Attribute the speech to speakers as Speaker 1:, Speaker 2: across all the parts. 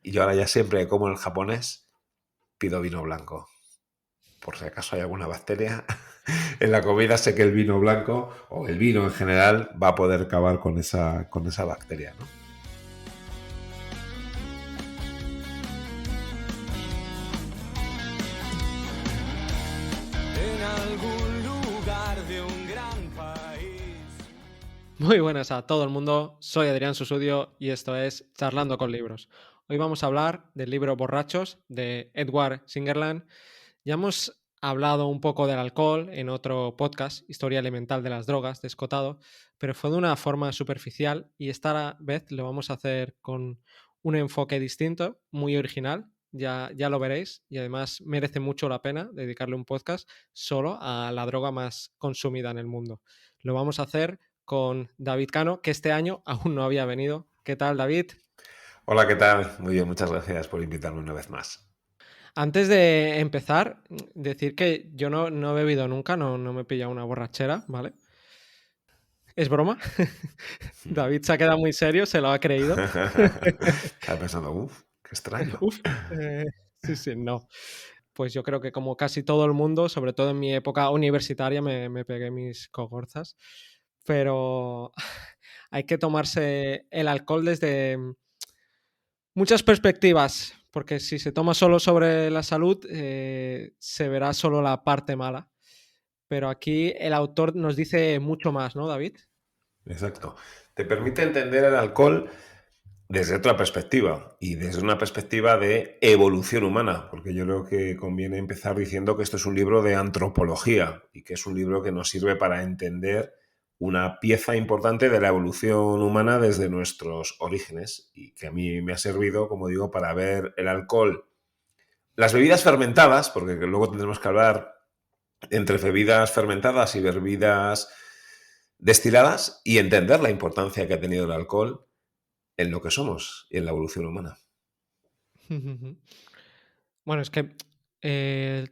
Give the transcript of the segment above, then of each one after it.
Speaker 1: Y yo ahora ya siempre que como en el japonés pido vino blanco. Por si acaso hay alguna bacteria en la comida, sé que el vino blanco o el vino en general va a poder acabar con esa bacteria, ¿no?
Speaker 2: En algún lugar de un gran país.
Speaker 3: Muy buenas a todo el mundo, soy Adrián Susudio y esto es Charlando con Libros. Hoy vamos a hablar del libro Borrachos de Edward Singerland. Ya hemos hablado un poco del alcohol en otro podcast, Historia Elemental de las Drogas, de Escotado, pero fue de una forma superficial y esta vez lo vamos a hacer con un enfoque distinto, muy original, ya lo veréis, y además merece mucho la pena dedicarle un podcast solo a la droga más consumida en el mundo. Lo vamos a hacer con David Cano, que este año aún no había venido. ¿Qué tal, David?
Speaker 1: Hola, ¿qué tal? Muy bien, muchas gracias por invitarme una vez más.
Speaker 3: Antes de empezar, decir que yo no he bebido nunca, no me he pillado una borrachera, ¿vale? ¿Es broma? David se ha quedado muy serio, se lo ha creído.
Speaker 1: Estaba pensando, qué extraño.
Speaker 3: Uf, eh, sí, no. Pues yo creo que como casi todo el mundo, sobre todo en mi época universitaria, me pegué mis cogorzas. Pero hay que tomarse el alcohol desde muchas perspectivas, porque si se toma solo sobre la salud, se verá solo la parte mala. Pero aquí el autor nos dice mucho más, ¿no, David?
Speaker 1: Exacto. Te permite entender el alcohol desde otra perspectiva y desde una perspectiva de evolución humana, porque yo creo que conviene empezar diciendo que esto es un libro de antropología y que es un libro que nos sirve para entender una pieza importante de la evolución humana desde nuestros orígenes y que a mí me ha servido, como digo, para ver el alcohol, las bebidas fermentadas, porque luego tendremos que hablar entre bebidas fermentadas y bebidas destiladas y entender la importancia que ha tenido el alcohol en lo que somos y en la evolución humana.
Speaker 3: Bueno, es que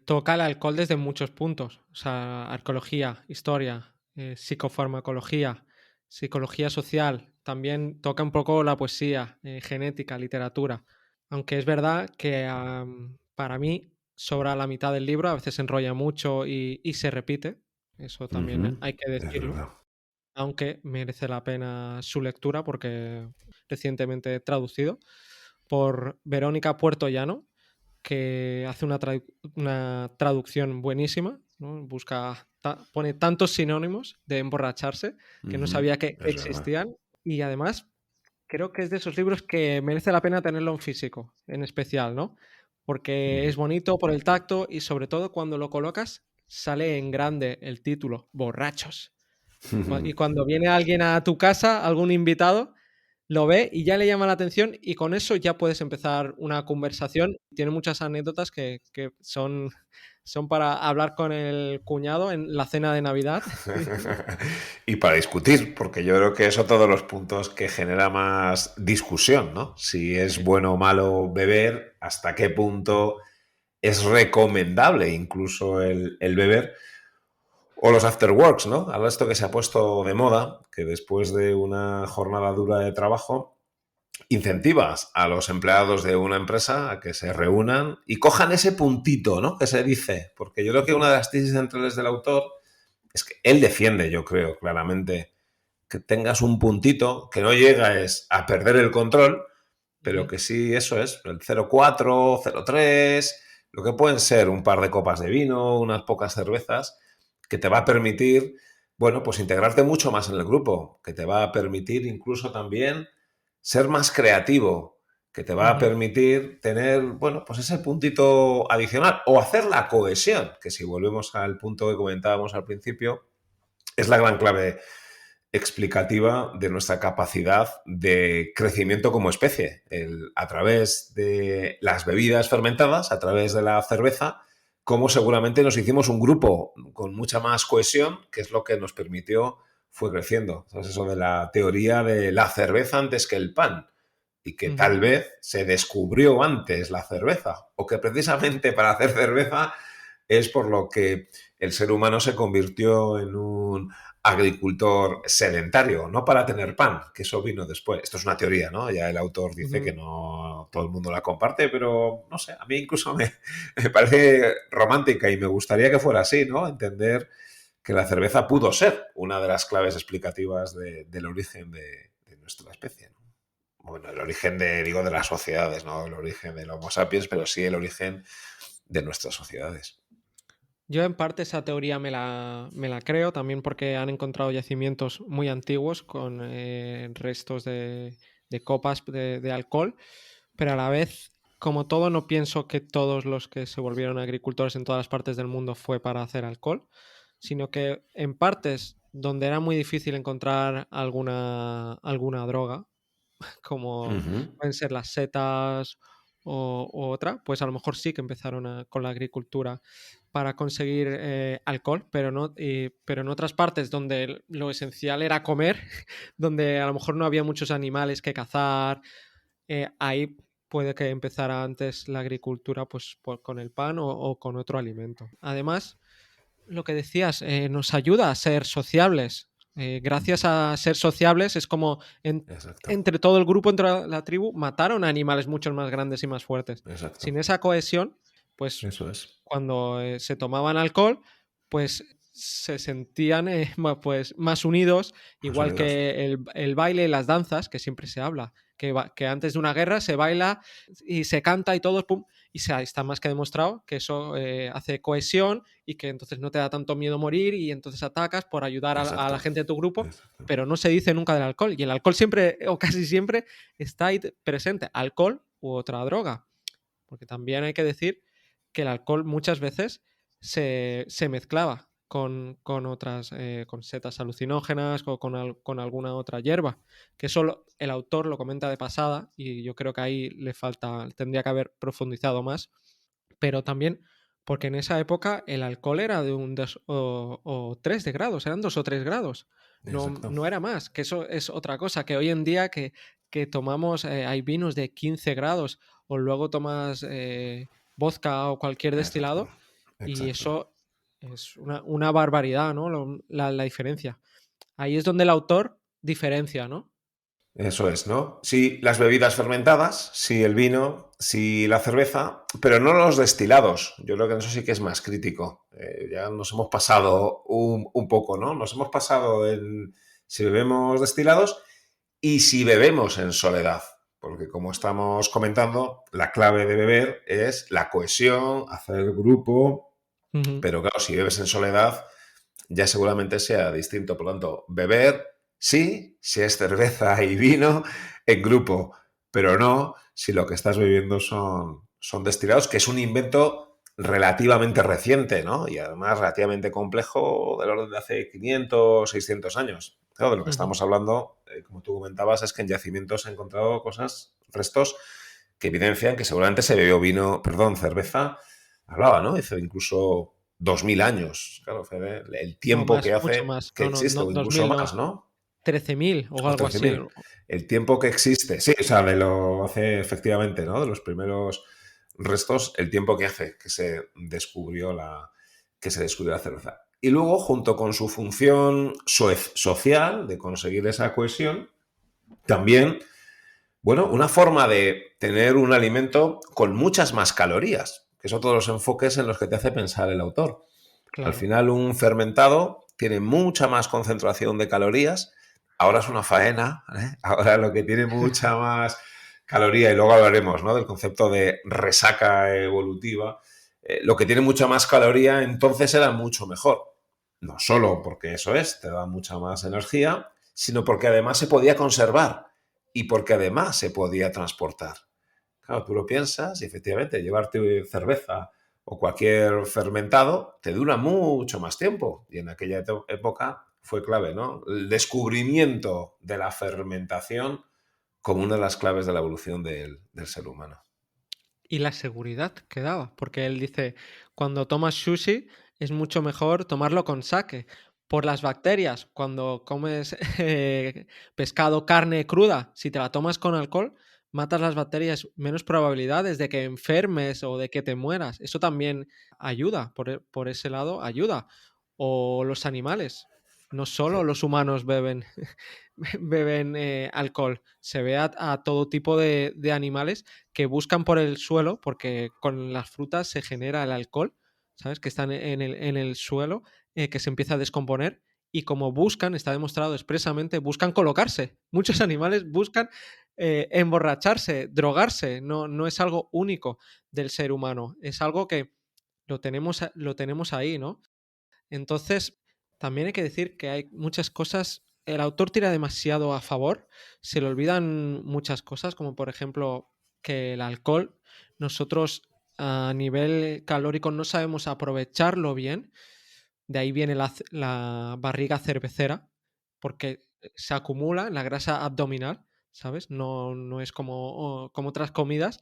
Speaker 3: toca el alcohol desde muchos puntos. O sea, arqueología, historia, psicofarmacología, psicología social. También toca un poco la poesía, genética, literatura. Aunque es verdad que para mí sobra la mitad del libro, a veces se enrolla mucho y se repite. Eso también hay que
Speaker 1: Es
Speaker 3: decirlo.
Speaker 1: verdad.
Speaker 3: Aunque merece la pena su lectura porque recientemente traducido por Verónica Puertollano, que hace una traducción buenísima, ¿no? Pone tantos sinónimos de emborracharse que no sabía que
Speaker 1: Es verdad.
Speaker 3: existían y además creo que es de esos libros que merece la pena tenerlo en físico, en especial, ¿no? Porque es bonito por el tacto y sobre todo cuando lo colocas sale en grande el título, Borrachos. Y cuando viene alguien a tu casa, algún invitado, lo ve y ya le llama la atención y con eso ya puedes empezar una conversación. Tiene muchas anécdotas que son para hablar con el cuñado en la cena de Navidad.
Speaker 1: Y para discutir, porque yo creo que es otro de los puntos que genera más discusión, ¿no? Si es bueno o malo beber, hasta qué punto es recomendable incluso el beber, o los afterworks, ¿no? Ahora esto que se ha puesto de moda, que después de una jornada dura de trabajo, incentivas a los empleados de una empresa a que se reúnan y cojan ese puntito, ¿no? Que se dice, porque yo creo que una de las tesis centrales del autor es que él defiende, yo creo, claramente, que tengas un puntito que no llega es a perder el control, pero
Speaker 3: Ujú.
Speaker 1: que sí, eso es, el 0,4, 0,3, lo que pueden ser un par de copas de vino, unas pocas cervezas, que te va a permitir, bueno, pues integrarte mucho más en el grupo, que te va a permitir incluso también ser más creativo, que te va a
Speaker 3: Ujú.
Speaker 1: permitir tener, bueno, pues ese puntito adicional o hacer la cohesión, que si volvemos al punto que comentábamos al principio, es la gran clave explicativa de nuestra capacidad de crecimiento como especie. A través de las bebidas fermentadas, a través de la cerveza, como seguramente nos hicimos un grupo con mucha más cohesión, que es lo que nos permitió fue creciendo. Entonces, eso de la teoría de la cerveza antes que el pan y que
Speaker 3: Ujú.
Speaker 1: tal vez se descubrió antes la cerveza o que precisamente para hacer cerveza es por lo que el ser humano se convirtió en un agricultor sedentario, no para tener pan, que eso vino después. Esto es una teoría, ¿no? Ya el autor dice que
Speaker 3: Ujú.
Speaker 1: no todo el mundo la comparte, pero no sé, a mí incluso me parece romántica y me gustaría que fuera así, ¿no? Entender que la cerveza pudo ser una de las claves explicativas del origen de nuestra especie, ¿no? Bueno, el origen digo, de las sociedades, no el origen del Homo sapiens, pero sí el origen de nuestras sociedades.
Speaker 3: Yo en parte esa teoría me la creo, también porque han encontrado yacimientos muy antiguos con restos de copas de alcohol, pero a la vez, como todo, no pienso que todos los que se volvieron agricultores en todas las partes del mundo fue para hacer alcohol, sino que en partes donde era muy difícil encontrar alguna droga, como
Speaker 1: Ujú.
Speaker 3: pueden ser las setas o otra, pues a lo mejor sí que empezaron con la agricultura para conseguir alcohol, pero en otras partes donde lo esencial era comer, donde a lo mejor no había muchos animales que cazar, ahí puede que empezara antes la agricultura pues, con el pan o con otro alimento. Además, lo que decías, nos ayuda a ser sociables. Gracias a ser sociables es como
Speaker 1: Exacto,
Speaker 3: entre todo el grupo, entre la tribu, mataron a animales mucho más grandes y más fuertes.
Speaker 1: exacto.
Speaker 3: Sin esa cohesión, pues
Speaker 1: Eso es.
Speaker 3: cuando se tomaban alcohol, pues se sentían pues, más unidos,
Speaker 1: Más
Speaker 3: igual
Speaker 1: unidos.
Speaker 3: que el baile y las danzas, que siempre se habla, que antes de una guerra se baila y se canta y todo, pum, y está más que demostrado que eso hace cohesión y que entonces no te da tanto miedo morir y entonces atacas por ayudar a
Speaker 1: Exacto.
Speaker 3: la gente de tu grupo,
Speaker 1: Exacto.
Speaker 3: pero no se dice nunca del alcohol. Y el alcohol siempre, o casi siempre, está ahí presente, alcohol u otra droga. Porque también hay que decir que el alcohol muchas veces se mezclaba con otras, con setas alucinógenas o con alguna otra hierba. Que eso el autor lo comenta de pasada y yo creo que ahí le falta, tendría que haber profundizado más. Pero también porque en esa época el alcohol era de un 2 o 3 de grados, eran 2 o 3 grados. No,
Speaker 1: Exacto.
Speaker 3: no era más, que eso es otra cosa, que hoy en día que tomamos, hay vinos de 15 grados o luego tomas vodka o cualquier
Speaker 1: Exacto.
Speaker 3: destilado y
Speaker 1: Exacto.
Speaker 3: eso es una barbaridad, ¿no? La diferencia. Ahí es donde el autor diferencia, ¿no?
Speaker 1: Eso es, ¿no? Sí, las bebidas fermentadas, sí el vino, sí la cerveza, pero no los destilados. Yo creo que en eso sí que es más crítico. Ya nos hemos pasado un poco, ¿no? Nos hemos pasado en si bebemos destilados y si bebemos en soledad. Porque como estamos comentando, la clave de beber es la cohesión, hacer grupo,
Speaker 3: Ujú.
Speaker 1: pero claro, si bebes en soledad, ya seguramente sea distinto. Por lo tanto, beber, sí, si es cerveza y vino, en grupo, pero no si lo que estás bebiendo son destilados, que es un invento relativamente reciente, ¿no? Y además relativamente complejo del orden de hace 500, 600 años. Claro, de lo que
Speaker 3: Ujú.
Speaker 1: estamos hablando, como tú comentabas, es que en yacimientos se han encontrado cosas, restos, que evidencian que seguramente se bebió vino, perdón, cerveza, hablaba, ¿no? Dice incluso 2000 años. Claro, Fede, el
Speaker 3: No,
Speaker 1: tiempo que
Speaker 3: mucho
Speaker 1: hace
Speaker 3: más.
Speaker 1: que
Speaker 3: No, no,
Speaker 1: existe,
Speaker 3: no,
Speaker 1: o
Speaker 3: dos
Speaker 1: incluso
Speaker 3: mil no.
Speaker 1: más, ¿no?
Speaker 3: 13.000 o
Speaker 1: O
Speaker 3: algo
Speaker 1: trece
Speaker 3: así.
Speaker 1: mil El tiempo que existe, sí, o sea, de lo hace efectivamente, ¿no? De los primeros restos, el tiempo que hace que se descubrió la cerveza. Y luego, junto con su función social, de conseguir esa cohesión, también, bueno, una forma de tener un alimento con muchas más calorías, que son todos los enfoques en los que te hace pensar el autor. Al
Speaker 3: Claro.
Speaker 1: final, un fermentado tiene mucha más concentración de calorías. Ahora es una faena, ¿eh? Ahora lo que tiene mucha más caloría, y luego hablaremos, ¿no?, del concepto de resaca evolutiva, lo que tiene mucha más caloría entonces era mucho mejor. No solo porque eso es, te da mucha más energía, sino porque además se podía conservar y porque además se podía transportar. Claro, tú lo piensas y efectivamente llevarte cerveza o cualquier fermentado te dura mucho más tiempo. Y en aquella época fue clave, ¿no? El descubrimiento de la fermentación como una de las claves de la evolución del ser humano.
Speaker 3: Y la seguridad que daba, porque él dice, cuando tomas sushi es mucho mejor tomarlo con sake, por las bacterias. Cuando comes pescado, carne cruda, si te la tomas con alcohol, matas las bacterias, menos probabilidades de que enfermes o de que te mueras. Eso también ayuda, por ese lado ayuda. O los animales. no solo los humanos beben, beben alcohol, se ve a todo tipo de animales que buscan por el suelo, porque con las frutas se genera el alcohol, ¿sabes? Que están en el suelo, que se empieza a descomponer. Y como buscan, está demostrado expresamente, buscan colocarse. Muchos animales buscan emborracharse, drogarse. No, no es algo único del ser humano. Es algo que lo tenemos ahí, ¿no? Entonces, también hay que decir que hay muchas cosas. El autor tira demasiado a favor, se le olvidan muchas cosas, como por ejemplo que el alcohol, nosotros a nivel calórico no sabemos aprovecharlo bien. De ahí viene la barriga cervecera, porque se acumula en la grasa abdominal, ¿sabes? No, no es como otras comidas,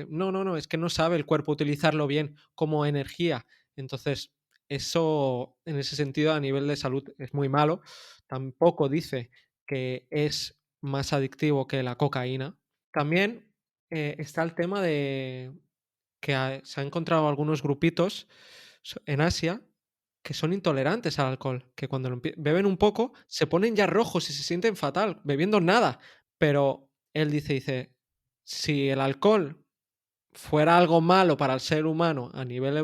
Speaker 3: no, es que no sabe el cuerpo utilizarlo bien como energía. Entonces, eso en ese sentido a nivel de salud es muy malo. Tampoco dice que es más adictivo que la cocaína. También está el tema de que se han encontrado algunos grupitos en Asia que son intolerantes al alcohol, que cuando beben un poco se ponen ya rojos y se sienten fatal, bebiendo nada. Pero él dice, si el alcohol fuera algo malo para el ser humano a nivel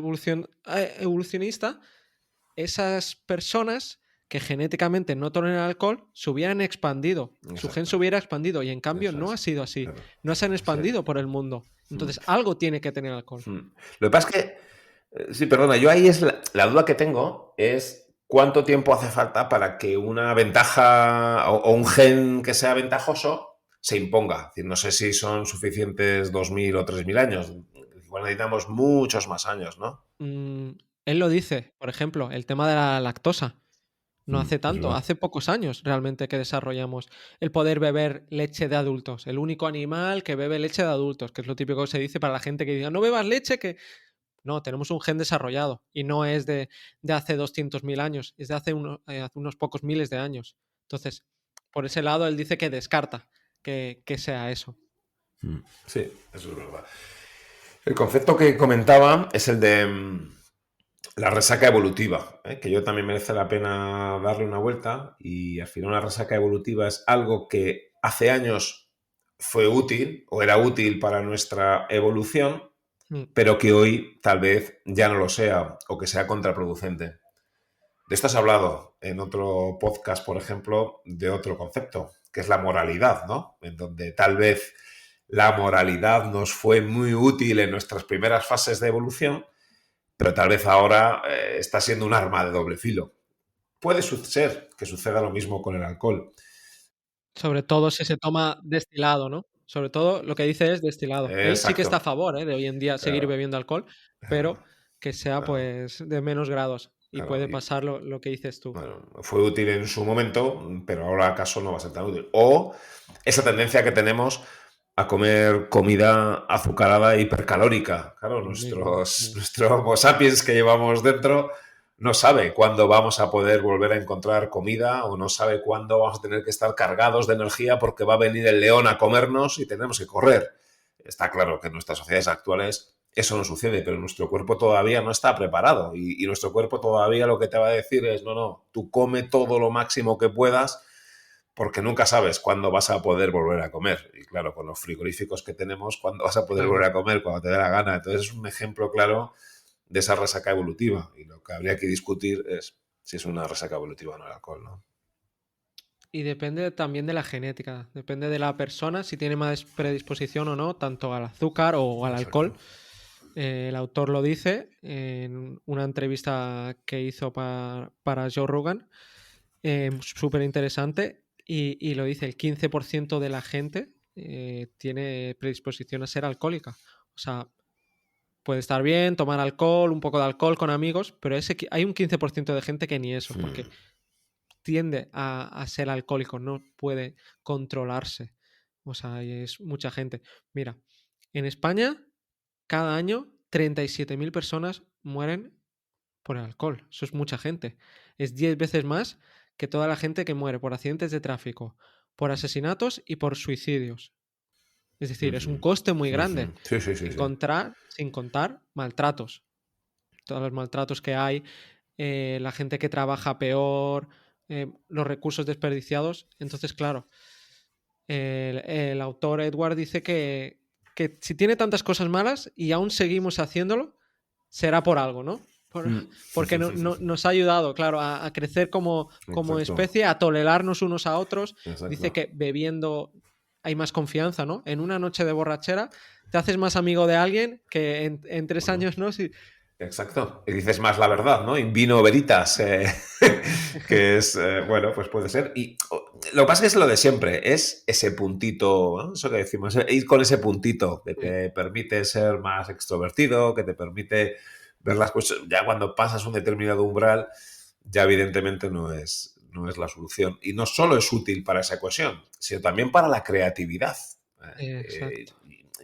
Speaker 3: evolucionista, esas personas que genéticamente no toleran el alcohol se hubieran expandido, su gen se
Speaker 1: Exacto.
Speaker 3: hubiera expandido y en cambio
Speaker 1: Eso
Speaker 3: no ha
Speaker 1: es.
Speaker 3: sido así,
Speaker 1: Claro.
Speaker 3: no se han
Speaker 1: Sí.
Speaker 3: expandido por el mundo.
Speaker 1: Mm.
Speaker 3: Entonces algo tiene que tener alcohol.
Speaker 1: Lo que pasa es que, sí, perdona, yo ahí es la duda que tengo es cuánto tiempo hace falta para que una ventaja o un gen que sea ventajoso se imponga. Es decir, no sé si son suficientes 2000 o 3000 años. Igual necesitamos muchos más años, ¿no?
Speaker 3: Él lo dice, por ejemplo, el tema de la lactosa. No hace
Speaker 1: Es
Speaker 3: tanto,
Speaker 1: verdad.
Speaker 3: hace pocos años realmente que desarrollamos el poder beber leche de adultos. El único animal que bebe leche de adultos, que es lo típico que se dice para la gente que diga, no bebas leche, que... No, tenemos un gen desarrollado y no es de hace 200.000 años, es de hace unos pocos miles de años. Entonces, por ese lado, él dice que descarta que sea eso.
Speaker 1: Sí, eso es verdad. El concepto que comentaba es el de la resaca evolutiva, ¿eh? Que yo también merece la pena darle una vuelta y al final una resaca evolutiva es algo que hace años fue útil o era útil para nuestra evolución,
Speaker 3: Mm,
Speaker 1: pero que hoy tal vez ya no lo sea o que sea contraproducente. De esto has hablado en otro podcast, por ejemplo, de otro concepto, que es la moralidad, ¿no? En donde tal vez la moralidad nos fue muy útil en nuestras primeras fases de evolución, pero tal vez ahora está siendo un arma de doble filo. Puede ser que suceda lo mismo con el alcohol.
Speaker 3: Sobre todo si se toma destilado, ¿no? Sobre todo lo que dice es destilado. Él sí que está a
Speaker 1: Exacto.
Speaker 3: favor, de hoy en día seguir
Speaker 1: Claro,
Speaker 3: bebiendo alcohol, pero
Speaker 1: claro,
Speaker 3: que sea
Speaker 1: claro,
Speaker 3: pues de menos grados y
Speaker 1: claro.
Speaker 3: puede
Speaker 1: Y,
Speaker 3: pasar lo que dices tú.
Speaker 1: bueno, fue útil en su momento, pero ahora acaso no va a ser tan útil. O esa tendencia que tenemos a comer comida azucarada e hipercalórica. Claro,
Speaker 3: Lo mismo.
Speaker 1: nuestro Homo sapiens que llevamos dentro no sabe cuándo vamos a poder volver a encontrar comida o no sabe cuándo vamos a tener que estar cargados de energía porque va a venir el león a comernos y tenemos que correr. Está claro que en nuestras sociedades actuales eso no sucede, pero nuestro cuerpo todavía no está preparado y nuestro cuerpo todavía lo que te va a decir es, no, tú come todo lo máximo que puedas porque nunca sabes cuándo vas a poder volver a comer. Y claro, con los frigoríficos que tenemos, ¿cuándo vas a poder
Speaker 3: Claro.
Speaker 1: volver a comer? Cuando te dé la gana. Entonces es un ejemplo claro de esa resaca evolutiva. Y lo que habría que discutir es si es una resaca evolutiva o no el alcohol, ¿no?
Speaker 3: Y depende también de la genética, depende de la persona si tiene más predisposición o no, tanto al azúcar o al alcohol.
Speaker 1: Exacto.
Speaker 3: El autor lo dice en una entrevista que hizo para Joe Rogan, súper interesante, y lo dice, el 15% de la gente tiene predisposición a ser alcohólica. O sea, puede estar bien, tomar alcohol, un poco de alcohol con amigos, pero hay un 15% de gente que ni eso, porque tiende a ser alcohólico, no puede controlarse. O sea, y es mucha gente. Mira, en España, cada año 37.000 personas mueren por el alcohol. Eso es mucha gente. Es 10 veces más que toda la gente que muere por accidentes de tráfico, por asesinatos y por suicidios. Es decir, es un coste muy grande,
Speaker 1: Sí, sí, sí, sí.
Speaker 3: sin contar maltratos. Todos los maltratos que hay, la gente que trabaja peor, los recursos desperdiciados. Entonces, claro, el autor Edward dice que si tiene tantas cosas malas y aún seguimos haciéndolo, será por algo, ¿no? Porque nos ha ayudado, claro, a crecer como
Speaker 1: Exacto.
Speaker 3: especie, a tolerarnos unos a otros.
Speaker 1: Exacto.
Speaker 3: Dice que bebiendo hay más confianza, ¿no? En una noche de borrachera te haces más amigo de alguien que en 3 años, ¿no? Si...
Speaker 1: Exacto. Y dices más la verdad, ¿no? In vino veritas, que es, bueno, pues puede ser. Y lo que pasa es lo de siempre, es ese puntito, ¿no? Eso que decimos, ir con ese puntito que te permite ser más extrovertido, que te permite ver las cosas. Ya cuando pasas un determinado umbral, ya evidentemente no es la solución. Y no solo es útil para esa cohesión, sino también para la creatividad.
Speaker 3: Exacto.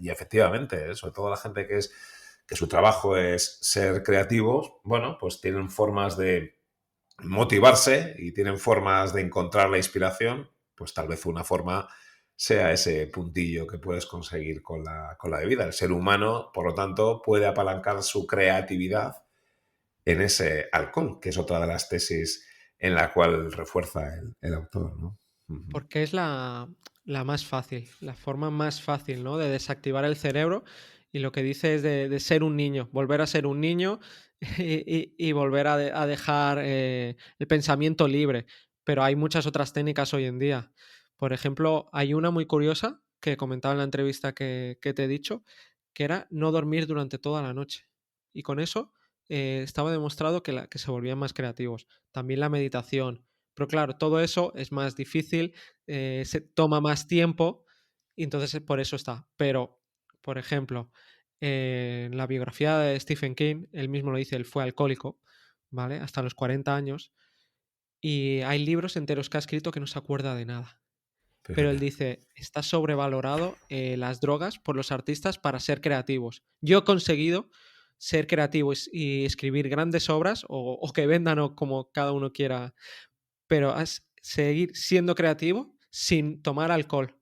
Speaker 1: Y efectivamente, sobre todo la gente que su trabajo es ser creativos, bueno, pues tienen formas de motivarse y tienen formas de encontrar la inspiración, pues tal vez una forma sea ese puntillo que puedes conseguir con la bebida. El ser humano, por lo tanto, puede apalancar su creatividad en ese alcohol, que es otra de las tesis en la cual refuerza el autor, ¿no?
Speaker 3: Porque es la más fácil, la forma más fácil, ¿no? De desactivar el cerebro. Y lo que dice es de ser un niño, volver a ser un niño y volver a dejar el pensamiento libre. Pero hay muchas otras técnicas hoy en día. Por ejemplo, hay una muy curiosa que comentaba en la entrevista que te he dicho, que era no dormir durante toda la noche. Y con eso estaba demostrado que se volvían más creativos. También la meditación. Pero claro, todo eso es más difícil, se toma más tiempo y entonces por eso está. Pero, por ejemplo, en la biografía de Stephen King, él mismo lo dice, él fue alcohólico, ¿vale? Hasta los 40 años. Y hay libros enteros que ha escrito que no se acuerda de nada. Pero él
Speaker 1: Fíjate.
Speaker 3: dice, está sobrevalorado las drogas por los artistas para ser creativos. Yo he conseguido ser creativo y escribir grandes obras o que vendan o como cada uno quiera, pero seguir siendo creativo sin tomar alcohol,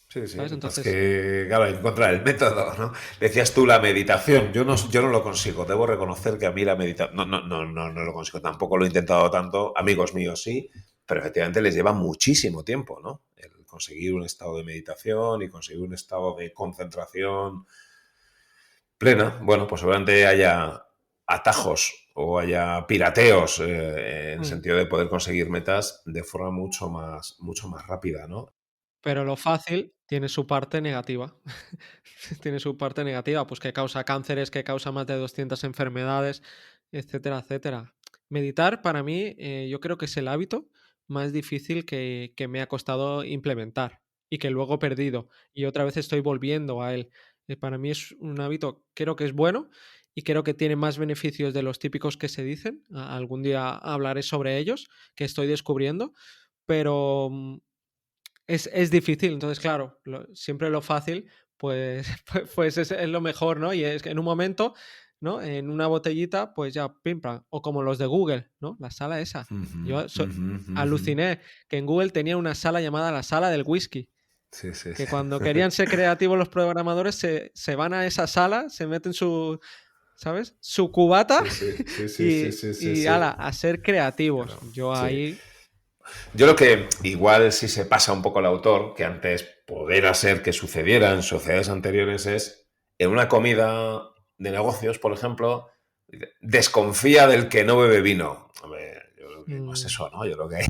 Speaker 1: Sí, sí.
Speaker 3: ¿sabes?
Speaker 1: Es
Speaker 3: Entonces,
Speaker 1: que, claro, hay que encontrar el método, ¿no? Decías tú la meditación. Yo no lo consigo. Debo reconocer que a mí la meditación. No lo consigo. Tampoco lo he intentado tanto. Amigos míos sí. Pero efectivamente les lleva muchísimo tiempo, ¿no? El conseguir un estado de meditación y conseguir un estado de concentración plena. Bueno, pues seguramente haya atajos o haya pirateos en el sentido de poder conseguir metas de forma mucho más rápida, ¿no?
Speaker 3: pero lo fácil tiene su parte negativa. Tiene su parte negativa, pues que causa cánceres, que causa más de 200 enfermedades, etcétera, etcétera. Meditar para mí, yo creo que es el hábito más difícil que me ha costado implementar y que luego he perdido y otra vez estoy volviendo a él. Para mí es un hábito, creo que es bueno y creo que tiene más beneficios de los típicos que se dicen. Algún día hablaré sobre ellos, que estoy descubriendo, pero es difícil. Entonces, claro, siempre lo fácil, pues, pues es lo mejor, ¿no? Y es que en un momento, ¿no? En una botellita, pues ya, pim, pam. O como los de Google, ¿no? La sala esa.
Speaker 1: Ujú,
Speaker 3: Yo
Speaker 1: ujú, ujú.
Speaker 3: aluciné que en Google tenía una sala llamada la sala del whisky.
Speaker 1: Sí, sí,
Speaker 3: Que
Speaker 1: sí.
Speaker 3: cuando querían ser creativos los programadores se van a esa sala, se meten su, ¿sabes? Su cubata
Speaker 1: Sí, sí, sí, sí, sí,
Speaker 3: y,
Speaker 1: sí, sí,
Speaker 3: y
Speaker 1: sí.
Speaker 3: ala, a ser creativos.
Speaker 1: Claro,
Speaker 3: Yo
Speaker 1: sí.
Speaker 3: ahí...
Speaker 1: Yo lo que igual si se pasa un poco el autor, que antes pudiera ser que sucediera en sociedades anteriores, es en una comida de negocios, por ejemplo, desconfía del que no bebe vino. Hombre, yo creo que no es
Speaker 3: mm,
Speaker 1: eso, ¿no? Yo creo que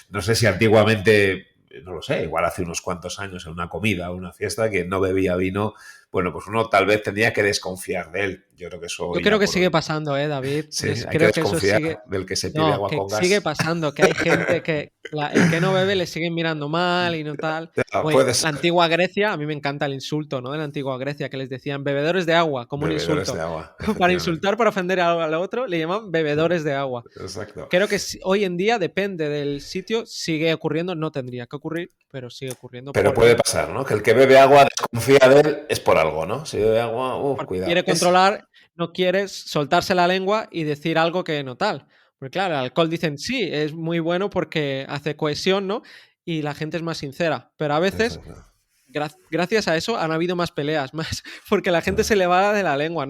Speaker 1: no sé si antiguamente, no lo sé, igual hace unos cuantos años en una comida o una fiesta que no bebía vino, bueno, pues uno tal vez tendría que desconfiar de él. Yo creo que eso
Speaker 3: Yo
Speaker 1: hoy
Speaker 3: creo
Speaker 1: ya
Speaker 3: que
Speaker 1: por
Speaker 3: sigue
Speaker 1: hoy.
Speaker 3: pasando, David.
Speaker 1: Sí, hay que
Speaker 3: Creo que eso
Speaker 1: desconfiar
Speaker 3: sigue.
Speaker 1: del que se pide
Speaker 3: No,
Speaker 1: agua
Speaker 3: que
Speaker 1: con
Speaker 3: sigue
Speaker 1: gas.
Speaker 3: pasando, que hay gente que el que no bebe le siguen mirando mal y no tal.
Speaker 1: Ya,
Speaker 3: O
Speaker 1: puede
Speaker 3: la
Speaker 1: ser.
Speaker 3: antigua Grecia, a mí me encanta el insulto, ¿no? De la antigua Grecia, que les decían bebedores de agua, como un
Speaker 1: Bebedores de
Speaker 3: insulto.
Speaker 1: agua,
Speaker 3: Para
Speaker 1: efectivamente.
Speaker 3: insultar, para ofender al otro, le llaman bebedores de agua.
Speaker 1: Exacto.
Speaker 3: Creo que hoy en día, depende del sitio, sigue ocurriendo, no tendría que ocurrir, pero sigue ocurriendo
Speaker 1: Pero puede
Speaker 3: porque
Speaker 1: pasar, ¿no? Que el que bebe agua desconfía de él es por algo, ¿no? Si bebe agua, cuidado.
Speaker 3: quiere controlar, no quieres soltarse la lengua y decir algo que no tal. Porque claro, el alcohol dicen sí, es muy bueno porque hace cohesión, ¿no? Y la gente es más sincera. Pero a veces
Speaker 1: Exacto.
Speaker 3: gracias a eso han habido más peleas, más, porque la gente se le va de la lengua.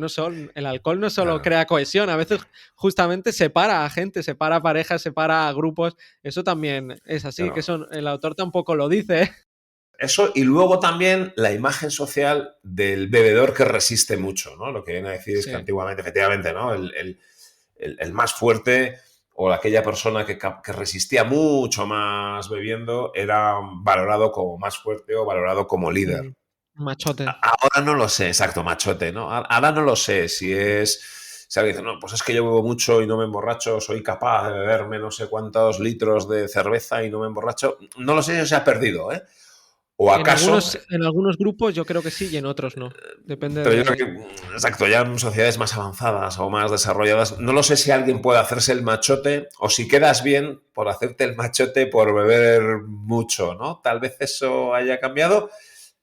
Speaker 3: El alcohol no solo crea cohesión, a veces justamente separa a gente, separa parejas, separa a grupos. Eso también es así, que eso el autor tampoco lo dice.
Speaker 1: Eso, y luego también la imagen social del bebedor que resiste mucho, ¿no? Lo que viene a decir es que antiguamente, efectivamente, ¿no? El más fuerte o aquella persona que resistía mucho más bebiendo era valorado como más fuerte o valorado como líder.
Speaker 3: Machote.
Speaker 1: Ahora no lo sé, exacto, machote, ¿no? Ahora no lo sé si es... Si alguien dice, no, pues es que yo bebo mucho y no me emborracho, soy capaz de beberme no sé cuántos litros de cerveza y no me emborracho. No lo sé si se ha perdido, ¿eh? ¿O acaso?
Speaker 3: En algunos grupos yo creo que sí y en otros no. Depende
Speaker 1: Pero yo creo que, exacto, ya en sociedades más avanzadas o más desarrolladas, no lo sé si alguien puede hacerse el machote o si quedas bien por hacerte el machote por beber mucho, ¿no? Tal vez eso haya cambiado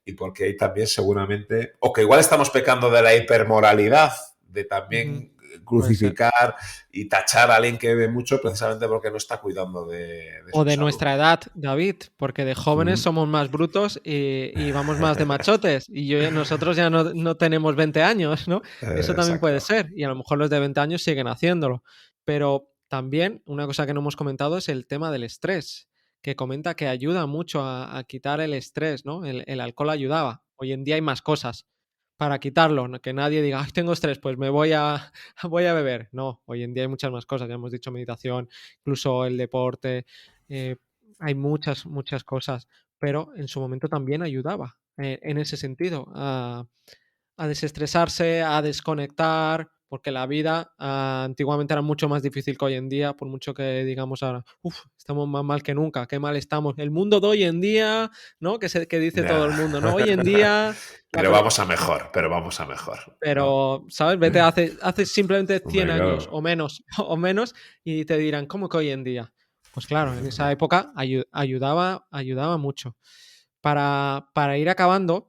Speaker 1: y porque ahí también seguramente, o que igual estamos pecando de la hipermoralidad, de también crucificar y tachar a alguien que bebe mucho precisamente porque no está cuidando de
Speaker 3: o
Speaker 1: su
Speaker 3: de
Speaker 1: salud.
Speaker 3: Nuestra edad, David, porque de jóvenes somos más brutos y vamos más de machotes. Y nosotros ya no tenemos 20 años, ¿no? Eso también puede ser. Y a lo mejor los de 20 años siguen haciéndolo. Pero también una cosa que no hemos comentado es el tema del estrés, que comenta que ayuda mucho a quitar el estrés, ¿no? El alcohol ayudaba. Hoy en día hay más cosas para quitarlo, ¿no? Que nadie diga, ay, tengo estrés, pues voy a beber. No, hoy en día hay muchas más cosas. Ya hemos dicho meditación, incluso el deporte. Hay muchas cosas, pero en su momento también ayudaba en ese sentido a desestresarse, a desconectar, porque la vida antiguamente era mucho más difícil que hoy en día, por mucho que digamos ahora, estamos más mal que nunca, qué mal estamos. El mundo de hoy en día, ¿no? Que dice todo el mundo, ¿no? Hoy en día...
Speaker 1: pero vamos a mejor, pero vamos a mejor.
Speaker 3: Pero,
Speaker 1: ¿no?
Speaker 3: ¿sabes? Vete hace simplemente 100
Speaker 1: Hombre,
Speaker 3: años
Speaker 1: claro.
Speaker 3: o menos y te dirán, ¿cómo que hoy en día? Pues claro, en esa época ayudaba mucho. Para ir acabando,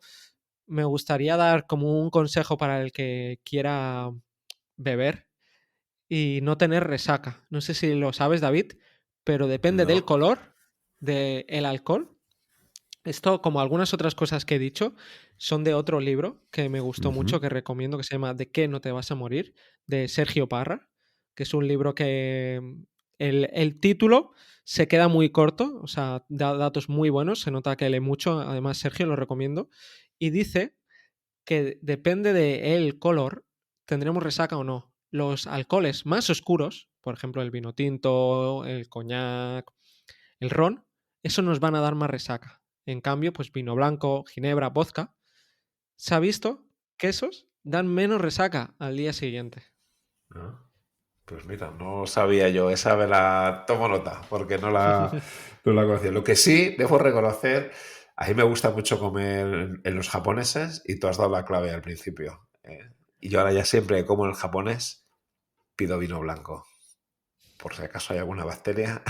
Speaker 3: me gustaría dar como un consejo para el que quiera beber y no tener resaca. No sé si lo sabes, David, pero depende del
Speaker 1: No.
Speaker 3: color del alcohol. Esto, como algunas otras cosas que he dicho, son de otro libro que me gustó mucho, que recomiendo, que se llama ¿De qué no te vas a morir?, de Sergio Parra, que es un libro que el título se queda muy corto, o sea, da datos muy buenos, se nota que lee mucho, además Sergio lo recomiendo, y dice que depende del color, tendremos resaca o no. Los alcoholes más oscuros, por ejemplo el vino tinto, el coñac, el ron, eso nos van a dar más resaca. En cambio, pues vino blanco, ginebra, vodka, se ha visto que esos dan menos resaca al día siguiente.
Speaker 1: ¿No? Pues mira, no sabía yo, esa me la tomo nota, porque no la conocía. Lo que sí, debo reconocer, a mí me gusta mucho comer en los japoneses y tú has dado la clave al principio. Y yo ahora ya siempre que como en el japonés pido vino blanco. Por si acaso hay alguna bacteria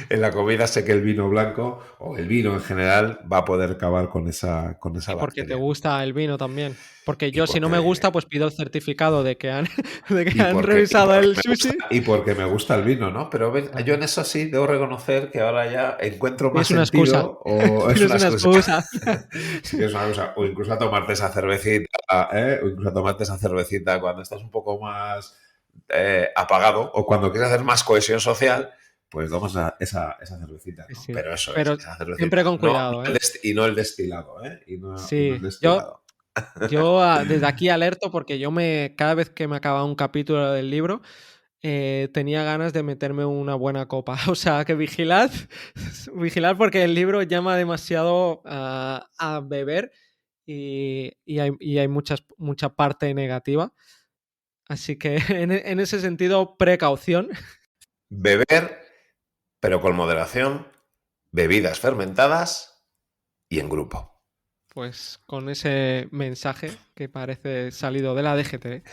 Speaker 1: en la comida, sé que el vino blanco o el vino en general va a poder acabar con esa
Speaker 3: Y porque te
Speaker 1: bacteria.
Speaker 3: gusta el vino también. Porque
Speaker 1: Y
Speaker 3: yo, si no me
Speaker 1: porque
Speaker 3: gusta, pues pido el certificado de que han, de que
Speaker 1: Y
Speaker 3: han
Speaker 1: porque, y
Speaker 3: revisado
Speaker 1: porque
Speaker 3: el
Speaker 1: me gusta,
Speaker 3: sushi.
Speaker 1: y porque me gusta el vino, ¿no? Pero yo
Speaker 3: Claro.
Speaker 1: en eso sí debo reconocer que ahora ya encuentro más
Speaker 3: Tienes una excusa.
Speaker 1: sentido o es
Speaker 3: Tienes
Speaker 1: una
Speaker 3: una
Speaker 1: excusa.
Speaker 3: excusa.
Speaker 1: Sí que es una cosa. O incluso a tomarte esa cervecita, ¿eh? O incluso a tomarte esa cervecita cuando estás un poco más apagado o cuando quieres hacer más cohesión social, pues tomas esa cervecita,
Speaker 3: Sí,
Speaker 1: ¿no?
Speaker 3: sí.
Speaker 1: Pero eso es,
Speaker 3: Pero
Speaker 1: esa
Speaker 3: siempre
Speaker 1: cervecita.
Speaker 3: con cuidado, ¿eh?
Speaker 1: Y no el destilado, ¿eh? Y no el
Speaker 3: Sí. Yo,
Speaker 1: destilado.
Speaker 3: desde aquí alerto porque cada vez que me acababa un capítulo del libro, tenía ganas de meterme una buena copa. O sea, que vigilad porque el libro llama demasiado a beber y hay mucha parte negativa. Así que en ese sentido, precaución.
Speaker 1: Beber, pero con moderación, bebidas fermentadas y en grupo.
Speaker 3: Pues con ese mensaje que parece salido de la DGT,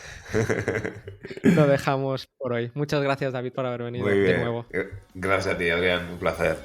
Speaker 3: lo dejamos por hoy. Muchas gracias, David, por haber venido
Speaker 1: Muy
Speaker 3: de
Speaker 1: bien.
Speaker 3: nuevo.
Speaker 1: Gracias a ti, Adrián. Un placer.